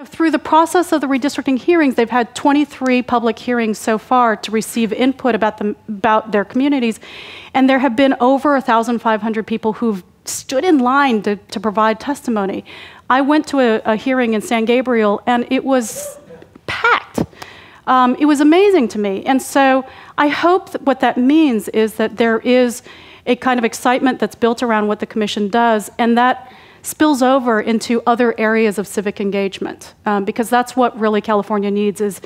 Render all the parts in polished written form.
Through the process of the redistricting hearings, they've had 23 public hearings so far to receive input about their communities, and there have been over 1,500 people who've stood in line to provide testimony. I went to a hearing in San Gabriel, and it was packed. It was amazing to me. And so I hope that what that means is that there is a kind of excitement that's built around what the Commission does, and that spills over into other areas of civic engagement, because that's what really California needs is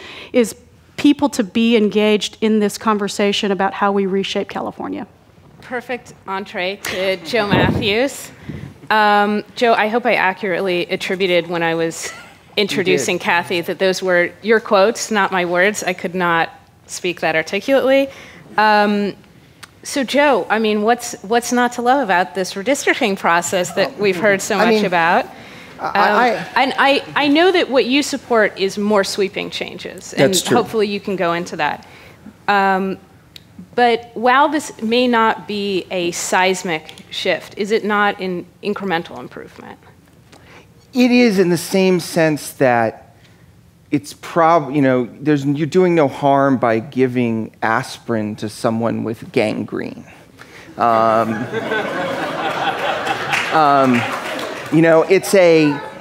people to be engaged in this conversation about how we reshape California. Perfect entree to Joe Matthews. Joe, I hope I accurately attributed when I was introducing Kathy that those were your quotes, not my words. I could not speak that articulately. So Joe, I mean, what's not to love about this redistricting process that we've heard so much about? And I know that what you support is more sweeping changes, and hopefully you can go into that. But while this may not be a seismic shift, is it not an incremental improvement? It is, in the same sense that it's you're doing no harm by giving aspirin to someone with gangrene.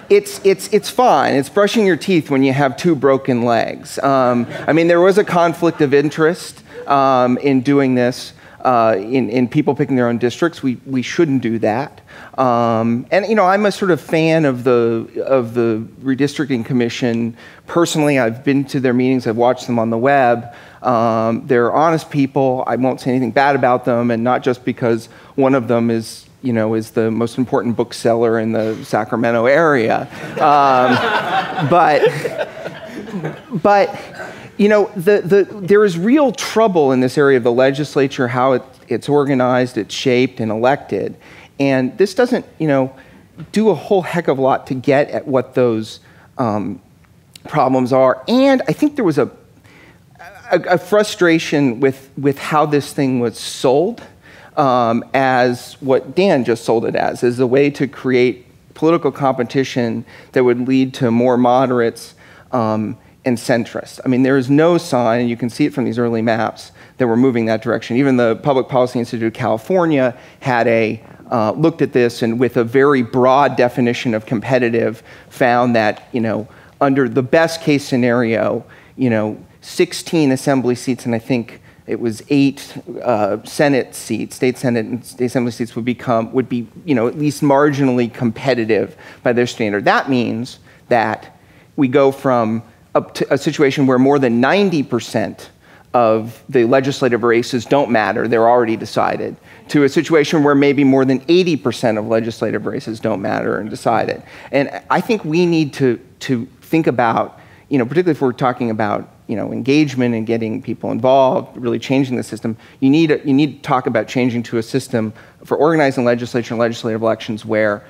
It's fine. It's brushing your teeth when you have 2 broken legs. I mean, there was a conflict of interest in doing this, in people picking their own districts. We shouldn't do that. And I'm a sort of fan of the Redistricting Commission. Personally, I've been to their meetings. I've watched them on the web. They're honest people. I won't say anything bad about them, and not just because one of them is the most important bookseller in the Sacramento area. But there is real trouble in this area of the legislature, how it's organized, it's shaped, and elected. And this doesn't, do a whole heck of a lot to get at what those problems are. And I think there was a frustration with how this thing was sold, as what Dan just sold it as a way to create political competition that would lead to more moderates and centrists. I mean, there is no sign, and you can see it from these early maps, that we're moving that direction. Even the Public Policy Institute of California had looked at this, and with a very broad definition of competitive, found that, under the best case scenario, 16 assembly seats, and I think it was 8 Senate seats, state Senate and state assembly seats would be, at least marginally competitive by their standard. That means that we go from up to a situation where more than 90% of the legislative races don't matter, they're already decided, to a situation where maybe more than 80% of legislative races don't matter and decided. And I think we need to think about, particularly if we're talking about engagement and getting people involved, really changing the system, you need to talk about changing to a system for organizing legislature and legislative elections where,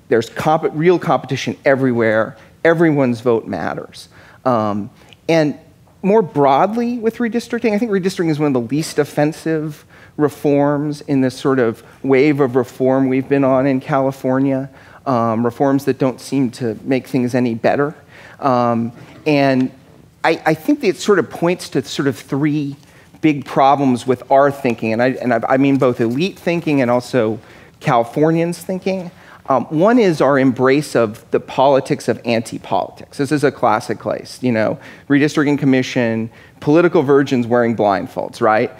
there's real competition everywhere, everyone's vote matters. And more broadly with redistricting, I think redistricting is one of the least offensive reforms in this sort of wave of reform we've been on in California, reforms that don't seem to make things any better. And I think that it sort of points to sort of 3 big problems with our thinking, and I mean both elite thinking and also Californians thinking. One is our embrace of the politics of anti-politics. This is a classic case, Redistricting Commission, political virgins wearing blindfolds, right?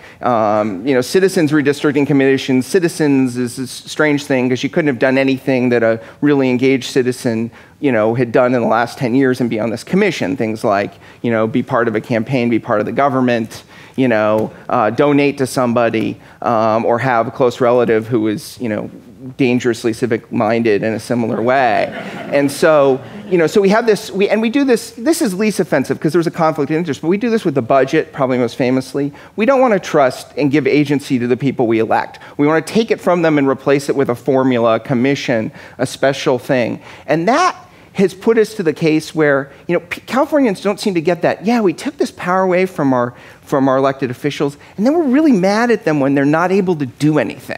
Citizens Redistricting Commission, citizens is a strange thing because you couldn't have done anything that a really engaged citizen, had done in the last 10 years and be on this commission. Things like, be part of a campaign, be part of the government, donate to somebody, or have a close relative who is, dangerously civic-minded in a similar way. And so, so we have this, we do this is least offensive because there's a conflict of interest, but we do this with the budget, probably most famously. We don't want to trust and give agency to the people we elect. We want to take it from them and replace it with a formula, a commission, a special thing. And that has put us to the case where, Californians don't seem to get that. Yeah, we took this power away from our elected officials, and then we're really mad at them when they're not able to do anything.